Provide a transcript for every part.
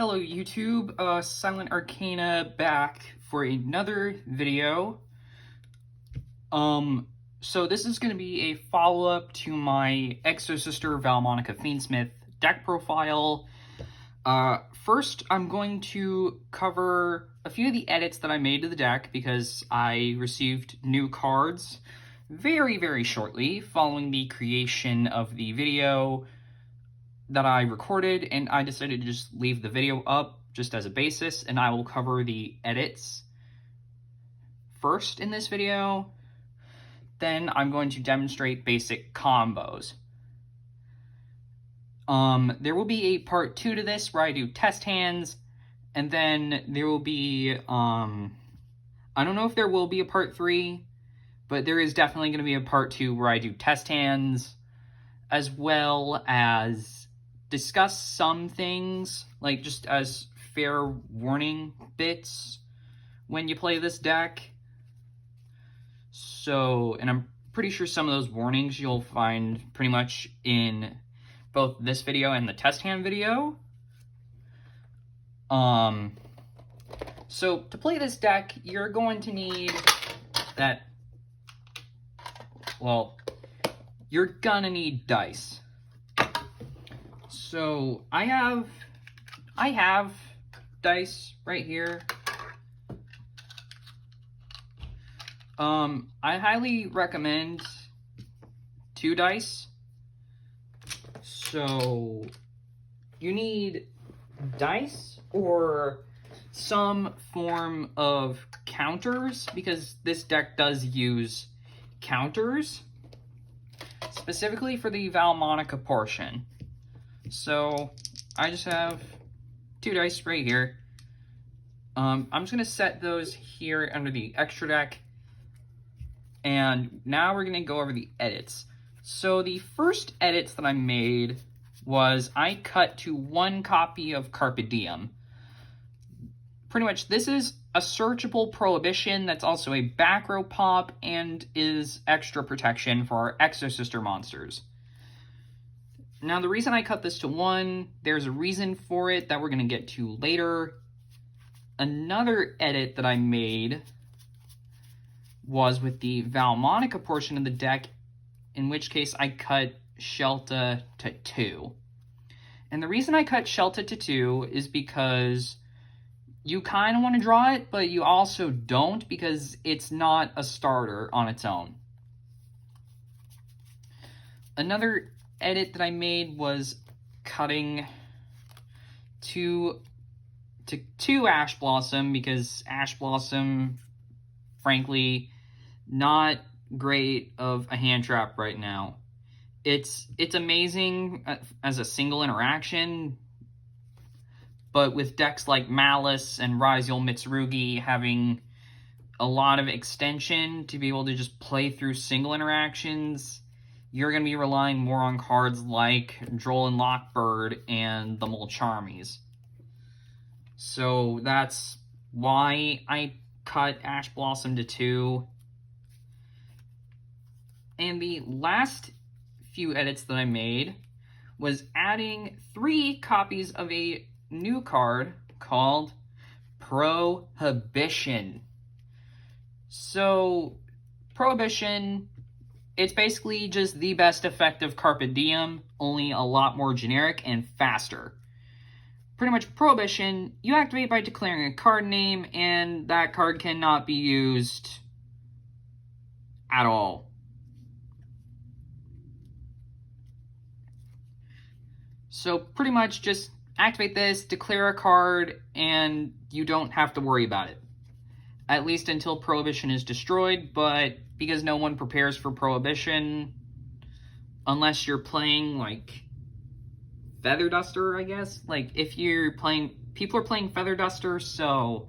Hello YouTube, Silent Arcana back for another video. So this is going to be a follow-up to my Exosister Vaalmonica Fiendsmith deck profile. First, I'm going to cover a few of the edits that I made to the deck because I received new cards very shortly following the creation of the video that I recorded, and I decided to just leave the video up just as a basis, and I will cover the edits first in this video. Then I'm going to demonstrate basic combos. There will be a part 2 to this where I do test hands, and then there will be, I don't know if there will be a part 3, but there is definitely going to be a part 2 where I do test hands, as well as discuss some things, like just as fair warning bits when you play this deck. So, and I'm pretty sure some of those warnings you'll find pretty much in both this video and the test hand video. So to play this deck, you're going to need that, well, you're gonna need dice. So I have dice right here. I highly recommend 2 dice. So you need dice or some form of counters, because this deck does use counters, specifically for the Vaalmonica portion. So I just have 2 dice right here. I'm just going to set those here under the extra deck. And now we're going to go over the edits. So the first edits that I made was I cut to 1 copy of Carpe Diem. Pretty much this is a searchable prohibition that's also a back row pop and is extra protection for our Exosister monsters. Now, the reason I cut this to 1, there's a reason for it that we're going to get to later. Another edit that I made was with the Vaalmonica portion of the deck, in which case I cut Shelta to 2. And the reason I cut Shelta to 2 is because you kind of want to draw it, but you also don't, because it's not a starter on its own. Another edit that I made was cutting to 2 Ash Blossom, because Ash Blossom, frankly, not great of a hand trap right now. It's amazing as a single interaction, but with decks like Malice and Ryziel Mitsurugi having a lot of extension to be able to just play through single interactions, you're going to be relying more on cards like Droll and Lockbird and the Mulcharmies. So that's why I cut Ash Blossom to 2. And the last few edits that I made was adding 3 copies of a new card called Prohibition. So, Prohibition, it's basically just the best effective Carpe Diem, only a lot more generic and faster. Pretty much Prohibition, you activate by declaring a card name, and that card cannot be used at all. So pretty much just activate this, declare a card, and you don't have to worry about it. At least until Prohibition is destroyed, but because no one prepares for Prohibition, unless you're playing, like, Feather Duster, I guess? Like, if you're playing, people are playing Feather Duster, so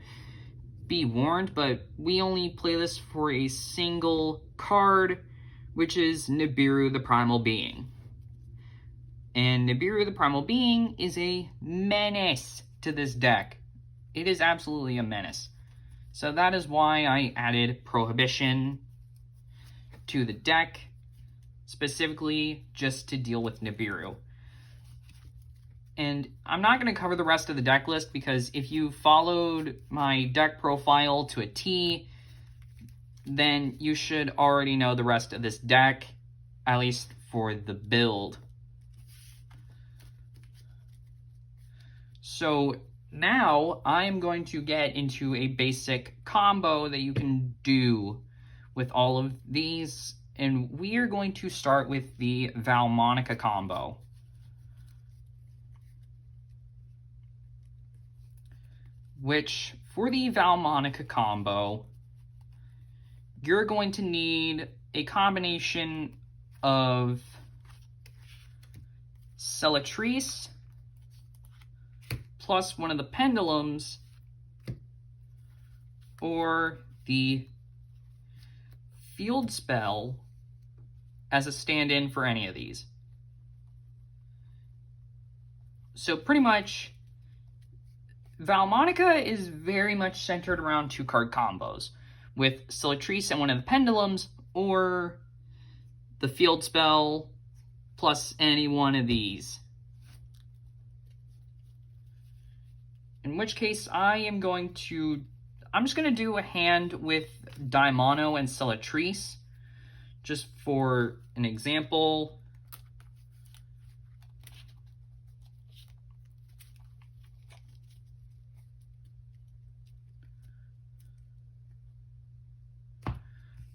be warned, but we only play this for a single card, which is Nibiru the Primal Being. And Nibiru the Primal Being is a menace to this deck. It is absolutely a menace. So that is why I added Prohibition to the deck, specifically just to deal with Nibiru. And I'm not going to cover the rest of the deck list because if you followed my deck profile to a T, then you should already know the rest of this deck, at least for the build. So now I'm going to get into a basic combo that you can do with all of these, and we are going to start with the Vaalmonica combo. Which, for the Vaalmonica combo, you're going to need a combination of Celatrice plus one of the pendulums, or the field spell as a stand-in for any of these. So pretty much, Vaalmonica is very much centered around 2-card combos, with Celatrice and one of the pendulums, or the field spell plus any one of these. In which case, I'm just going to do a hand with Daimono and Celatrice, just for an example.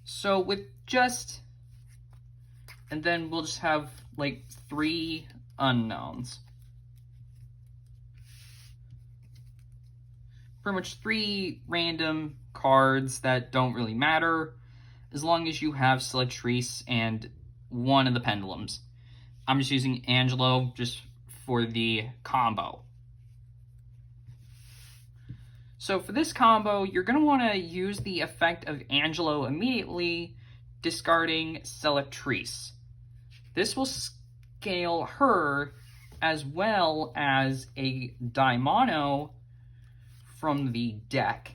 So with just, and then we'll just have like 3 unknowns. Pretty much 3 random cards that don't really matter, as long as you have Celatrice and one of the pendulums. I'm just using Angelo just for the combo. So for this combo, you're going to want to use the effect of Angelo immediately, discarding Celatrice. This will scale her as well as a Daimono from the deck.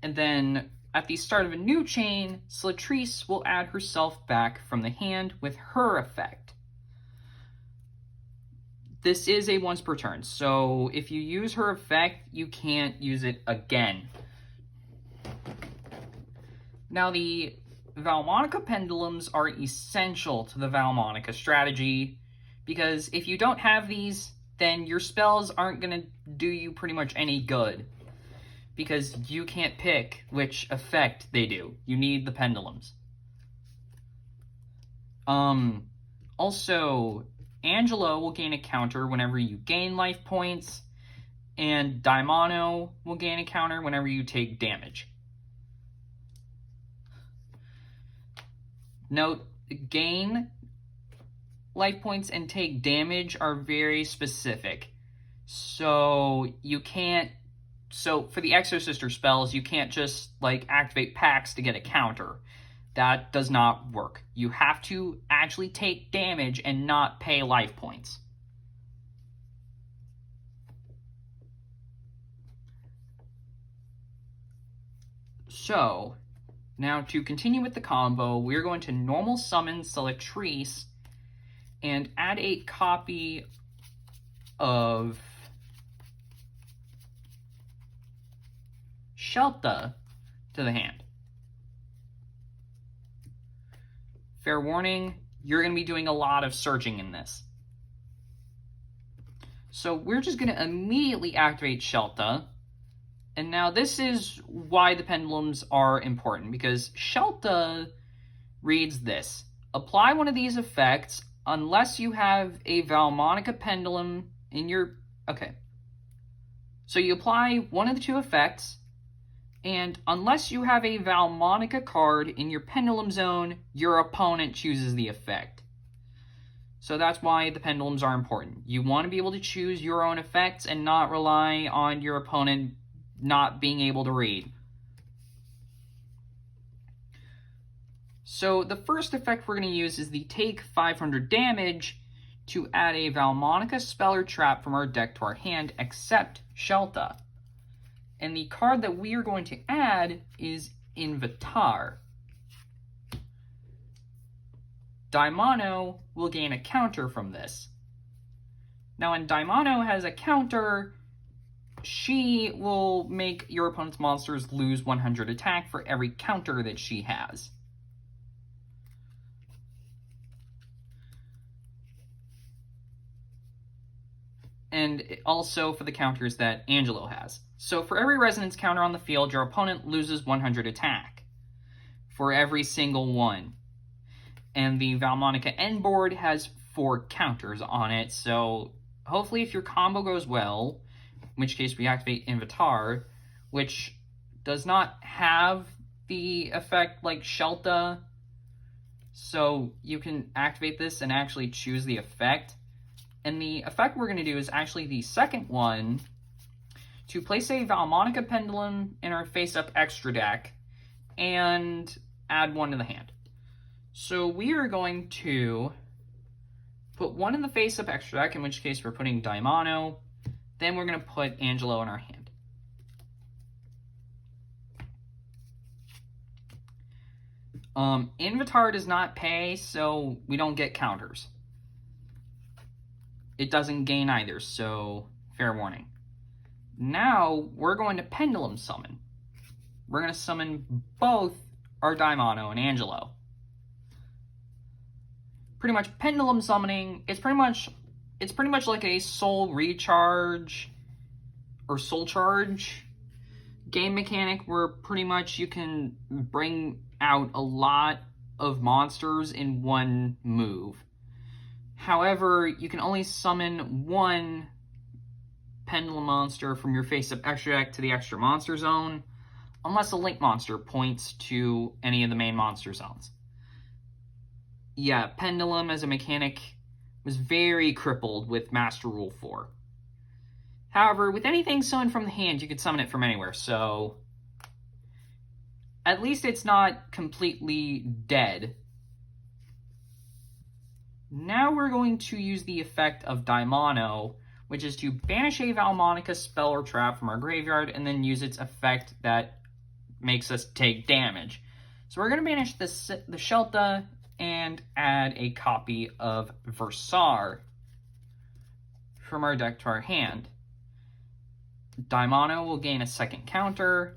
And then at the start of a new chain, Celatrice will add herself back from the hand with her effect. This is a once per turn, so if you use her effect, you can't use it again. Now, the Vaalmonica pendulums are essential to the Vaalmonica strategy, because if you don't have these, then your spells aren't going to do you pretty much any good, because you can't pick which effect they do. You need the pendulums. Also, Angelo will gain a counter whenever you gain life points, and Daimono will gain a counter whenever you take damage. Note, gain life points and take damage are very specific. So you can't, so for the Exosister spells, you can't just like activate packs to get a counter. That does not work. You have to actually take damage and not pay life points. So, now to continue with the combo, we're going to normal summon Celatrice and add a copy of Shelta to the hand. Fair warning, you're going to be doing a lot of searching in this. So we're just going to immediately activate Shelta. And now this is why the pendulums are important, because Shelta reads this. Apply one of these effects unless you have a Vaalmonica pendulum in your... Okay. So you apply one of the 2 effects, and unless you have a Vaalmonica card in your pendulum zone, your opponent chooses the effect. So that's why the pendulums are important. You want to be able to choose your own effects and not rely on your opponent not being able to read. So the first effect we're going to use is the take 500 damage to add a Vaalmonica spell or trap from our deck to our hand, except Shelta. And the card that we are going to add is Invitar. Daimano will gain a counter from this. Now, when Daimano has a counter, she will make your opponent's monsters lose 100 attack for every counter that she has. And also for the counters that Angelo has. So for every resonance counter on the field, your opponent loses 100 attack for every single one. And the Vaalmonica end board has 4 counters on it, so hopefully if your combo goes well, in which case we activate Invitar, which does not have the effect like Shelta, so you can activate this and actually choose the effect. And the effect we're going to do is actually the second one, to place a Vaalmonica Pendulum in our face-up extra deck and add 1 to the hand. So we are going to put 1 in the face-up extra deck, in which case we're putting Daimano. Then we're going to put Angelo in our hand. Invitar does not pay, so we don't get counters. It doesn't gain either, so fair warning. Now we're going to Pendulum Summon. We're going to summon both our Daimano and Angelo. Pretty much Pendulum Summoning, it's pretty much like a Soul Recharge or Soul Charge game mechanic where pretty much you can bring out a lot of monsters in one move. However, you can only summon 1 Pendulum monster from your face-up extra deck to the extra monster zone, unless a link monster points to any of the main monster zones. Yeah, Pendulum as a mechanic was very crippled with Master Rule 4. However, with anything summoned from the hand, you can summon it from anywhere, so at least it's not completely dead. Now we're going to use the effect of Daimano, which is to banish a Vaalmonica spell or trap from our graveyard and then use its effect that makes us take damage. So we're going to banish the Shelta and add a copy of Versar from our deck to our hand. Daimano will gain a second counter.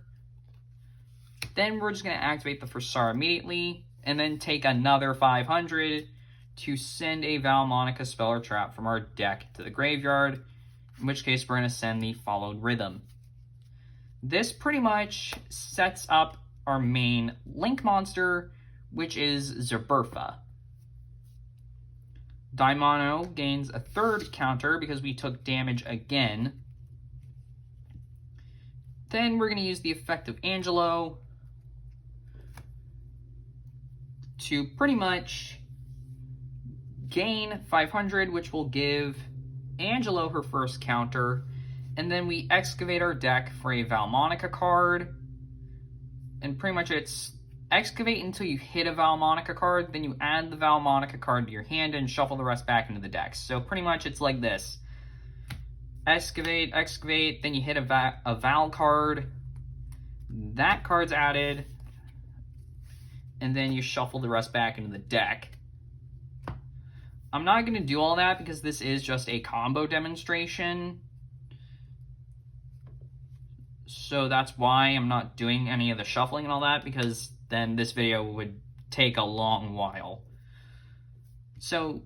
Then we're just going to activate the Versar immediately and then take another 500 to send a Vaalmonica spell or trap from our deck to the graveyard, in which case we're going to send the Followed Rhythm. This pretty much sets up our main link monster, which is Zerberfa. Daimano gains a third counter because we took damage again. Then we're going to use the effect of Angelo to pretty much gain 500, which will give Angelo her first counter, and then we excavate our deck for a Vaalmonica card, and pretty much it's excavate until you hit a Vaalmonica card, then you add the Vaalmonica card to your hand and shuffle the rest back into the deck. So pretty much it's like this. Excavate, excavate, then you hit a Val card, that card's added, and then you shuffle the rest back into the deck. I'm not going to do all that because this is just a combo demonstration. So that's why I'm not doing any of the shuffling and all that, because then this video would take a long while. So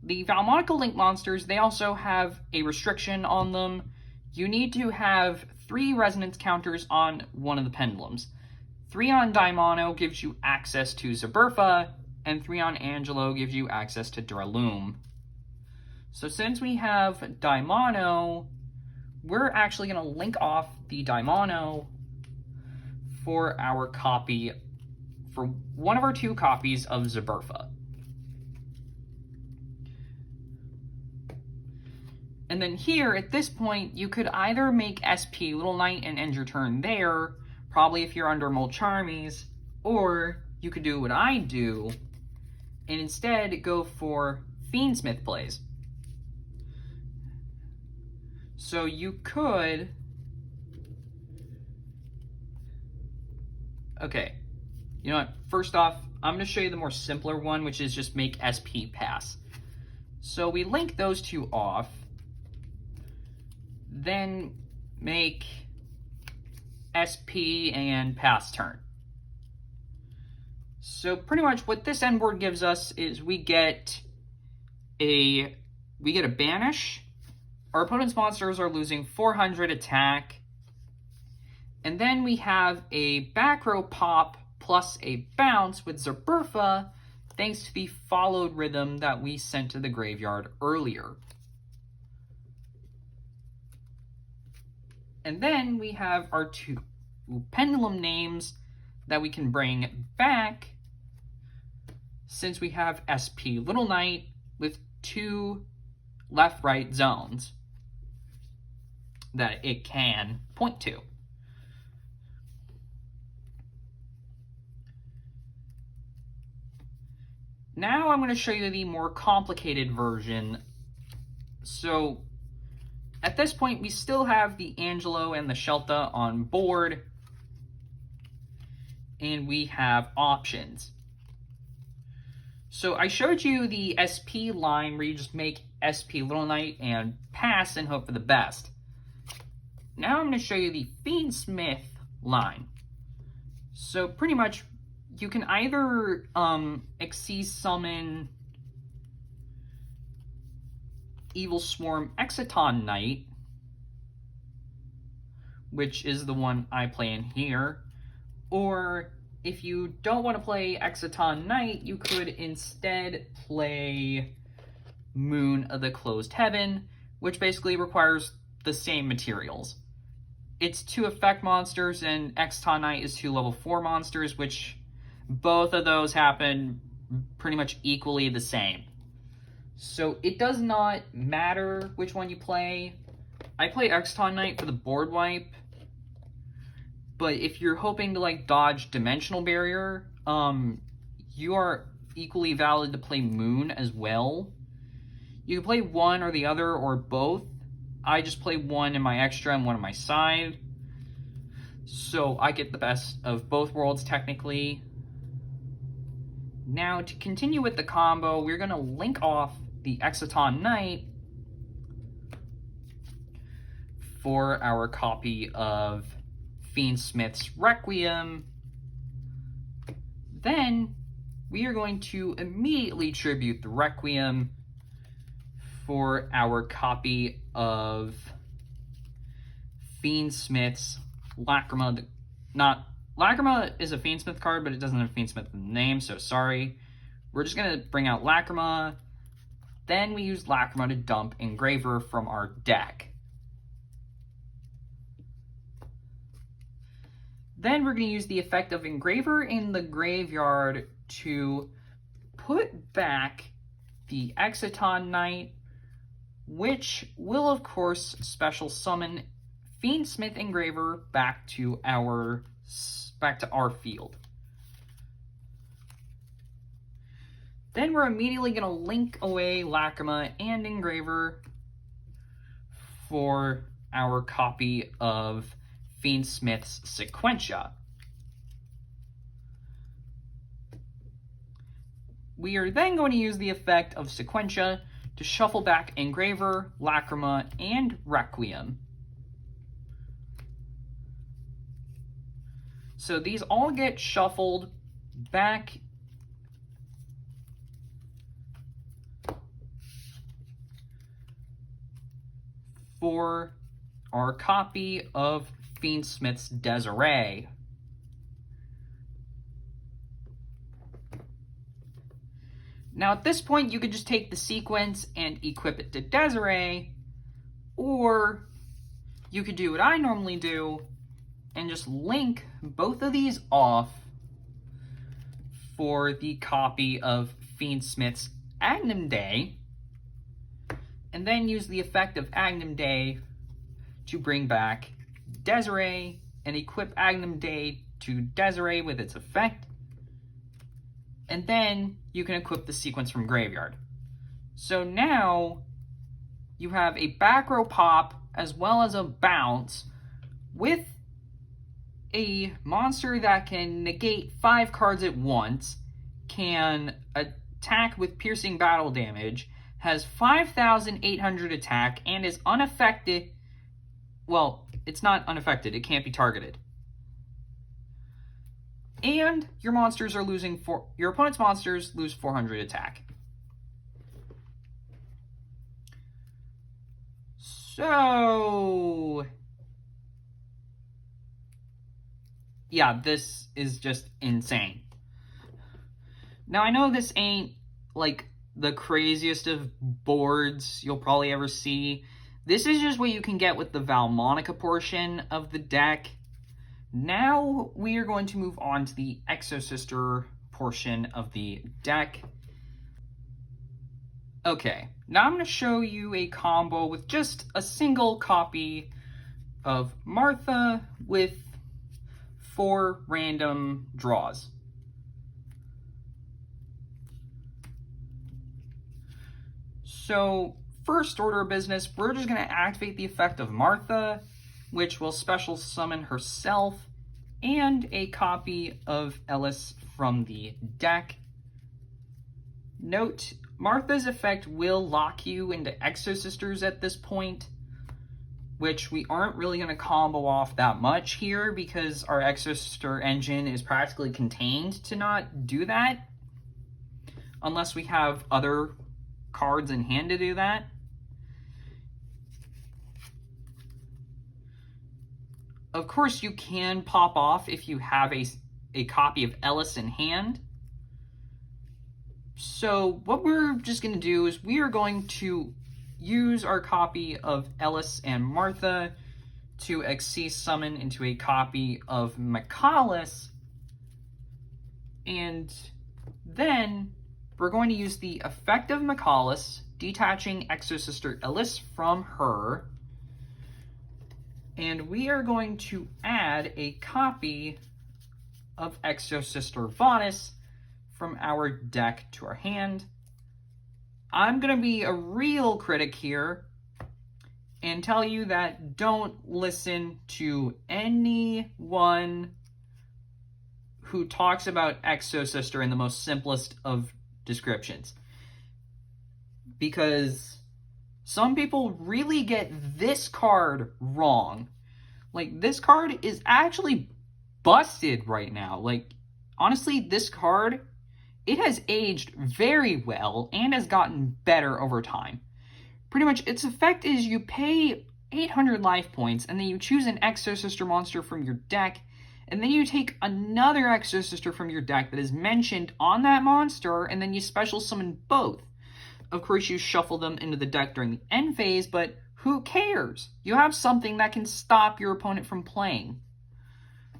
the Vaalmonica Link monsters, they also have a restriction on them. You need to have 3 resonance counters on one of the pendulums. 3 on Daimano gives you access to Zerberfa, and 3 on Angelo gives you access to Draloom. So since we have Daimano, we're actually going to link off the Daimano for our copy, for one of our 2 copies of Zerberfa. And then here, at this point, you could either make SP Little Knight and end your turn there, probably if you're under Mulcharmies, or you could do what I do, and instead go for Fiendsmith plays. So you could... Okay. You know what? First off, I'm going to show you the more simpler one, which is just make SP pass. So we link those two off, then make SP and pass turn. So pretty much what this end board gives us is we get a banish. Our opponent's monsters are losing 400 attack. And then we have a back row pop plus a bounce with Zerberfa, thanks to the followed rhythm that we sent to the graveyard earlier. And then we have our two pendulum names that we can bring back, since we have SP Little Knight with two left-right zones that it can point to. Now I'm going to show you the more complicated version. So at this point, we still have the Angelo and the Shelta on board, and we have options. So I showed you the SP line where you just make SP Little Knight and pass and hope for the best. Now I'm going to show you the Fiendsmith line. So pretty much you can either Exceed summon Evil Swarm Exciton Knight, which is the one I play in here, or if you don't want to play Exciton Knight, you could instead play Moon of the Closed Heaven, which basically requires the same materials. It's 2 effect monsters, and Exciton Knight is 2 level 4 monsters, which both of those happen pretty much equally the same. So it does not matter which one you play. I play Exciton Knight for the board wipe, but if you're hoping to like dodge Dimensional Barrier, you are equally valid to play Moon as well. You can play one or the other or both. I just play one in my extra and one on my side, so I get the best of both worlds technically. Now to continue with the combo, we're going to link off the Exciton Knight for our copy of Fiendsmith's Requiem. Then we are going to immediately tribute the Requiem for our copy of Fiendsmith's Lacrima. Lacrima is a Fiendsmith card, but it doesn't have Fiendsmith in the name, so sorry. We're just going to bring out Lacrima. Then we use Lacrima to dump Engraver from our deck. Then we're going to use the effect of Engraver in the graveyard to put back the Exciton Knight, which will, of course, special summon Fiendsmith Engraver back to our field. Then we're immediately going to link away Lacrima and Engraver for our copy of Fiendsmith's Sequentia. We are then going to use the effect of Sequentia to shuffle back Engraver, Lacrima, and Requiem. So these all get shuffled back for our copy of Fiendsmith's Desiree. Now at this point you could just take the sequence and equip it to Desiree, or you could do what I normally do and just link both of these off for the copy of Fiendsmith's Agnum Day, and then use the effect of Agnum Day to bring back Desiree and equip Agnum Day to Desiree with its effect, and then you can equip the sequence from graveyard. So now you have a back row pop as well as a bounce with a monster that can negate 5 cards at once, can attack with piercing battle damage, has 5,800 attack, and is unaffected. Well, it's not unaffected, it can't be targeted. And your opponent's monsters lose 400 attack. So yeah, this is just insane. Now, I know this ain't like the craziest of boards you'll probably ever see. This is just what you can get with the Vaalmonica portion of the deck. Now we are going to move on to the Exosister portion of the deck. Okay, now I'm going to show you a combo with just a single copy of Martha with 4 random draws. So, first order of business, we're just going to activate the effect of Martha, which will special summon herself and a copy of Ellis from the deck. Note, Martha's effect will lock you into Exosisters at this point, which we aren't really going to combo off that much here because our Exosister engine is practically contained to not do that, unless we have other cards in hand to do that. Of course, you can pop off if you have a copy of Ellis in hand. So what we're just going to do is we are going to use our copy of Ellis and Martha to Xyz summon into a copy of Michaelis, and then we're going to use the effect of Michaelis, detaching Exosister Ellis from her, and we are going to add a copy of Exosister Vaalmonica from our deck to our hand. I'm going to be a real critic here and tell you that don't listen to anyone who talks about Exosister in the most simplest of descriptions, because some people really get this card wrong. Like, this card is actually busted right now. Like, honestly, this card, it has aged very well and has gotten better over time. Pretty much, its effect is you pay 800 life points, and then you choose an Exosister monster from your deck, and then you take another Exosister from your deck that is mentioned on that monster, and then you special summon both. Of course, you shuffle them into the deck during the end phase, but who cares? You have something that can stop your opponent from playing.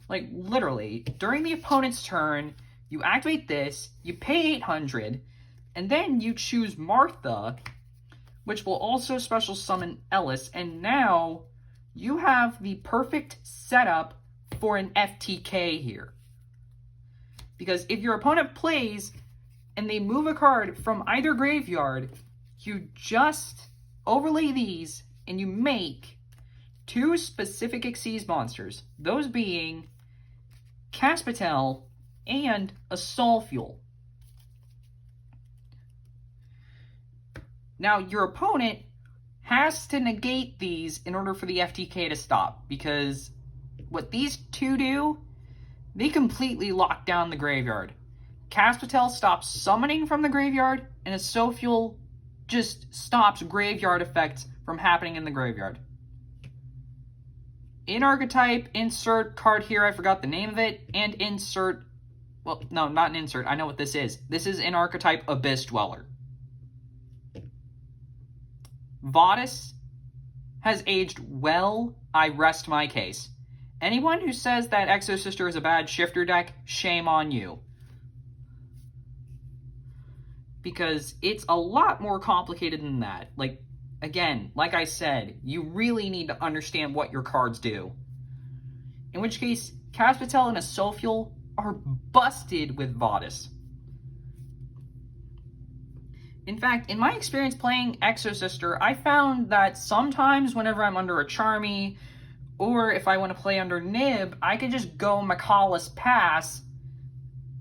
Like, literally, during the opponent's turn, you activate this, you pay 800, and then you choose Martha, which will also special summon Ellis, and now you have the perfect setup for an FTK here. Because if your opponent plays and they move a card from either graveyard, you just overlay these and you make 2 specific Xyz monsters, those being Caspatel and a Solfuel. Now, your opponent has to negate these in order for the FTK to stop, because what these 2 do, they completely lock down the graveyard. Caspatel stops summoning from the graveyard, and a Solfuel just stops graveyard effects from happening in the graveyard. In archetype, insert card here, I forgot the name of it, and insert, well, no, not an insert, I know what this is. This is in archetype Abyss Dweller. Vaalmonica has aged well, I rest my case. Anyone who says that Exosister is a bad shifter deck, shame on you. Because it's a lot more complicated than that. Like, again, like I said, you really need to understand what your cards do. In which case, Caspatel and a Solfuel are busted with Vaalmonica. In fact, in my experience playing Exosister, I found that sometimes whenever I'm under a Charmy, Or if I want to play under Nib, I could just go Mikalis Pass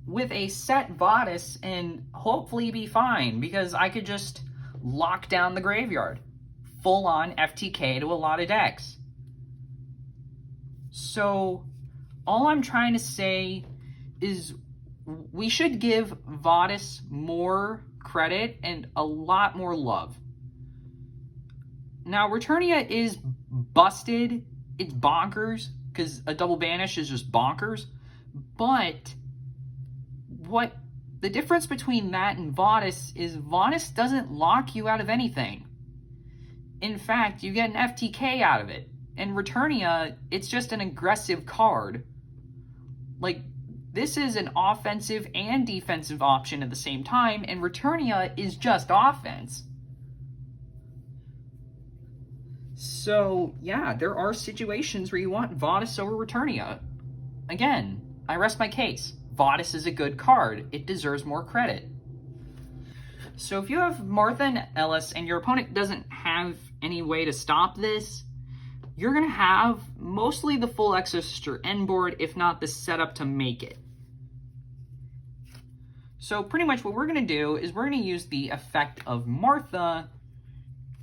with a set Vadis and hopefully be fine, because I could just lock down the graveyard. Full on FTK to a lot of decks. So all I'm trying to say is we should give Vadis more credit and a lot more love. Now, Returnia is busted. It's bonkers, because a double banish is just bonkers. But what the difference between that and Vadis is Vadis doesn't lock you out of anything. In fact, you get an FTK out of it. And Returnia, it's just an aggressive card. Like, this is an offensive and defensive option at the same time, and Returnia is just offense. So, yeah, there are situations where you want Vadis over Returnia. Again, I rest my case. Vadis is a good card. It deserves more credit. So if you have Martha and Ellis and your opponent doesn't have any way to stop this, you're going to have mostly the full Exosister end board, if not the setup to make it. So pretty much what we're going to do is we're going to use the effect of Martha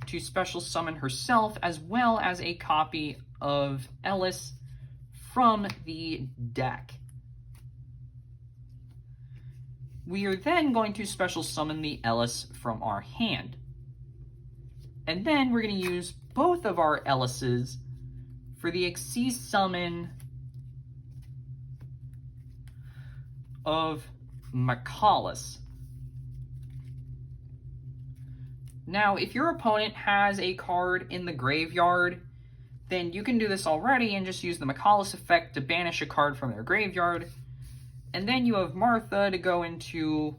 to special summon herself, as well as a copy of Ellis from the deck. We are then going to special summon the Ellis from our hand. And then we're going to use both of our Ellises for the Xyz summon of Mikalis. Now, if your opponent has a card in the graveyard, then you can do this already and just use the Mikalis effect to banish a card from their graveyard. And then you have Martha to go into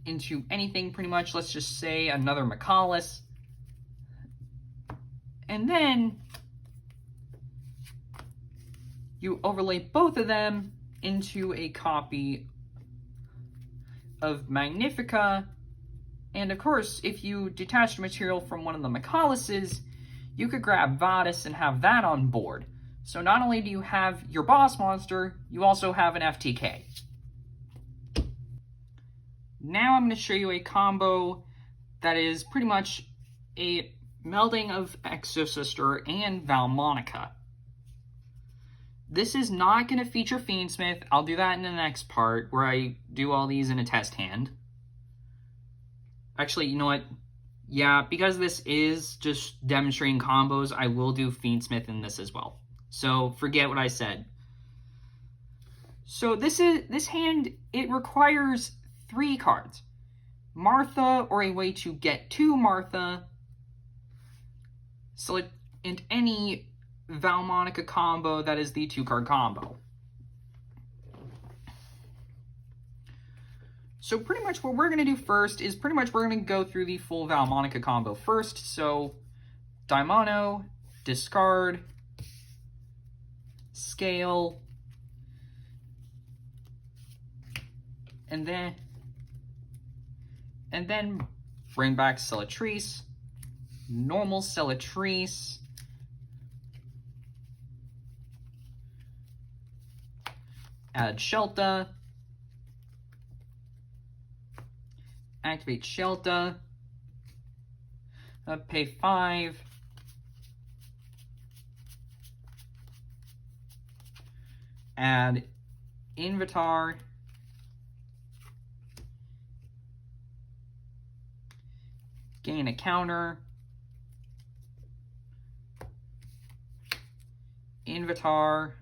anything pretty much. Let's just say another Mikalis. And then you overlay both of them into a copy of Magnifica. And of course, if you detached material from one of the Mikalises, you could grab Vadis and have that on board. So not only do you have your boss monster, you also have an FTK. Now I'm going to show you a combo that is pretty much a melding of Exosister and Vaalmonica. This is not going to feature Fiendsmith. I'll do that in the next part, where I do all these in a test hand. Actually, you know what? Yeah, because this is just demonstrating combos, I will do Fiendsmith in this as well. So forget what I said. So this hand, it requires 3 cards. Martha, or a way to get to Martha. And any Vaalmonica combo that is the 2-card combo. So pretty much what we're going to do first is we're going to go through the full Vaalmonica combo first. So Daimono, discard, scale, and then bring back Cellatrice, normal Cellatrice, add Shelta, activate Shelta, pay 5, add Invitar, gain a counter, Invitar,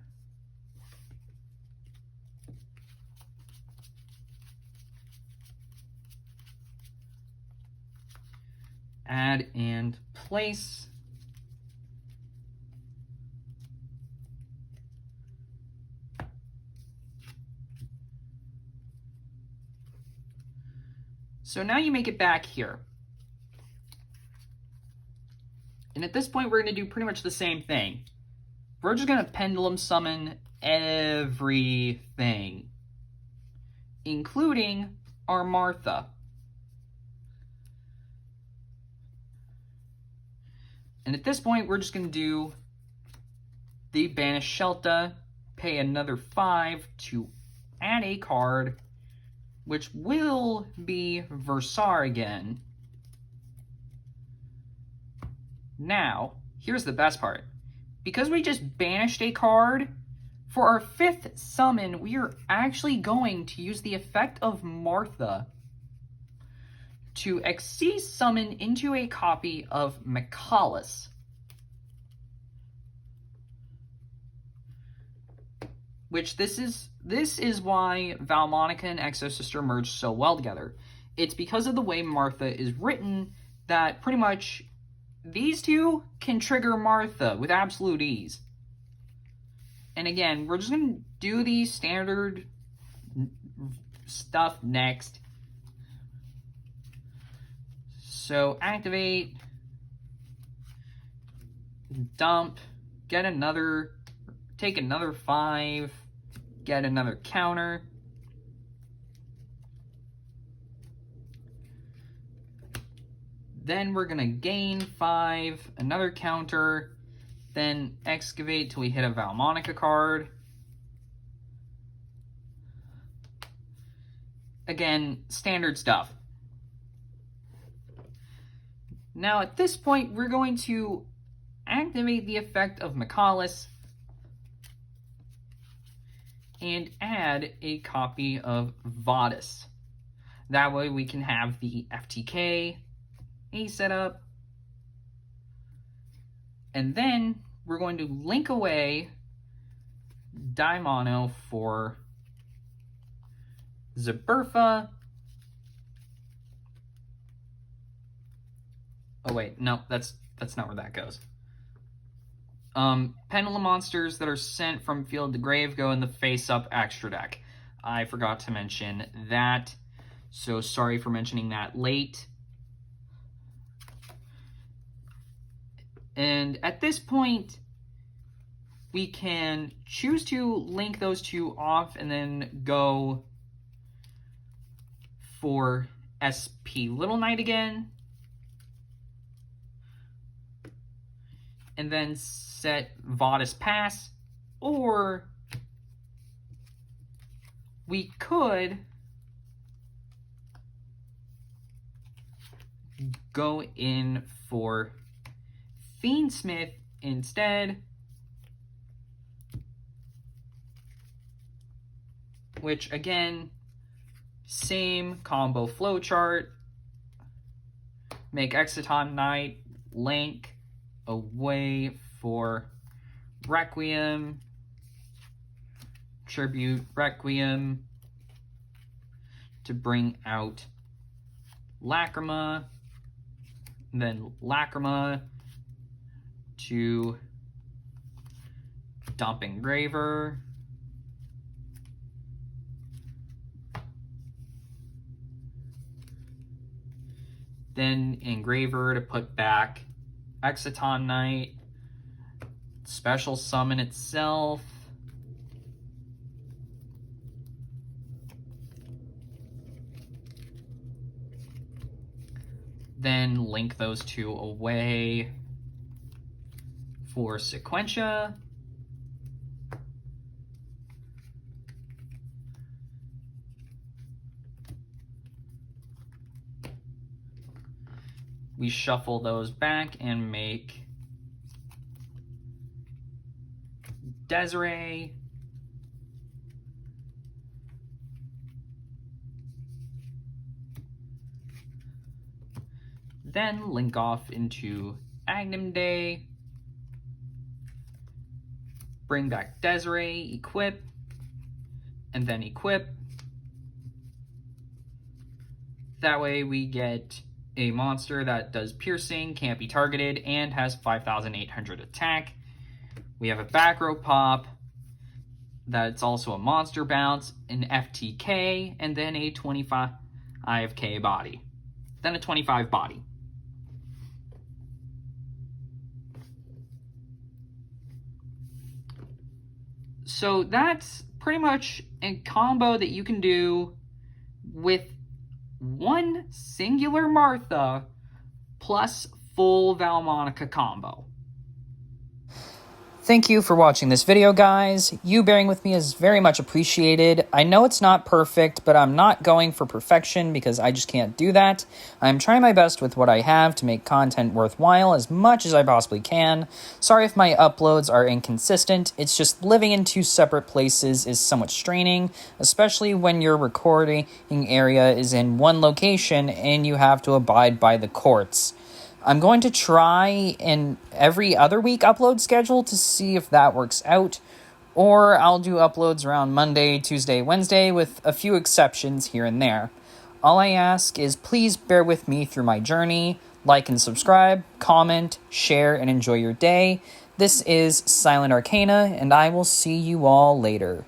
add and place, so now you make it back here. And at this point, we're going to do pretty much the same thing. We're just going to pendulum summon everything, including our Martha. And at this point, we're just going to do the banish Shelta, pay another 5 to add a card, which will be Versar again. Now, here's the best part. Because we just banished a card, for our 5th summon, we are actually going to use the effect of Martha to Xyz summon into a copy of Michaelis. Which this is why Vaalmonica and Exosister merge so well together. It's because of the way Martha is written that pretty much these two can trigger Martha with absolute ease. And again, we're just going to do the standard stuff next. So activate, dump, get another, take another 5, get another counter. Then we're going to gain 5, another counter, then excavate till we hit a Vaalmonica card. Again, standard stuff. Now at this point, we're going to activate the effect of Michaelis and add a copy of Vadis. That way we can have the FTK A setup. And then we're going to link away Daimono for Zaberfa. Oh wait, no, that's not where that goes. Pendulum monsters that are sent from field to grave go in the face-up extra deck. I forgot to mention that, so sorry for mentioning that late. And at this point, we can choose to link those two off and then go for SP Little Knight again. And then set Vadis Pass, or we could go in for Fiendsmith instead, which again, same combo flowchart. Make Exciton Knight, link away for Requiem, tribute Requiem to bring out Lacrima, and then Lacrima to dump Engraver, then Engraver to put back Exciton Knight, special summon itself, then link those two away for Sequentia, we shuffle those back and make Desiree, then link off into Agnum Day, bring back Desiree, equip, and then equip. That way we get a monster that does piercing, can't be targeted, and has 5,800 attack. We have a back row pop that's also a monster bounce, an FTK, and then a 25 IFK body. Then a 25 body. So that's pretty much a combo that you can do with one singular Martha plus full Vaalmonica combo. Thank you for watching this video, guys. You bearing with me is very much appreciated. I know it's not perfect, but I'm not going for perfection because I just can't do that. I'm trying my best with what I have to make content worthwhile as much as I possibly can. Sorry if my uploads are inconsistent. It's just living in two separate places is somewhat straining, especially when your recording area is in one location and you have to abide by the courts. I'm going to try an every other week upload schedule to see if that works out, or I'll do uploads around Monday, Tuesday, Wednesday with a few exceptions here and there. All I ask is please bear with me through my journey, like and subscribe, comment, share, and enjoy your day. This is Silent Arcana, and I will see you all later.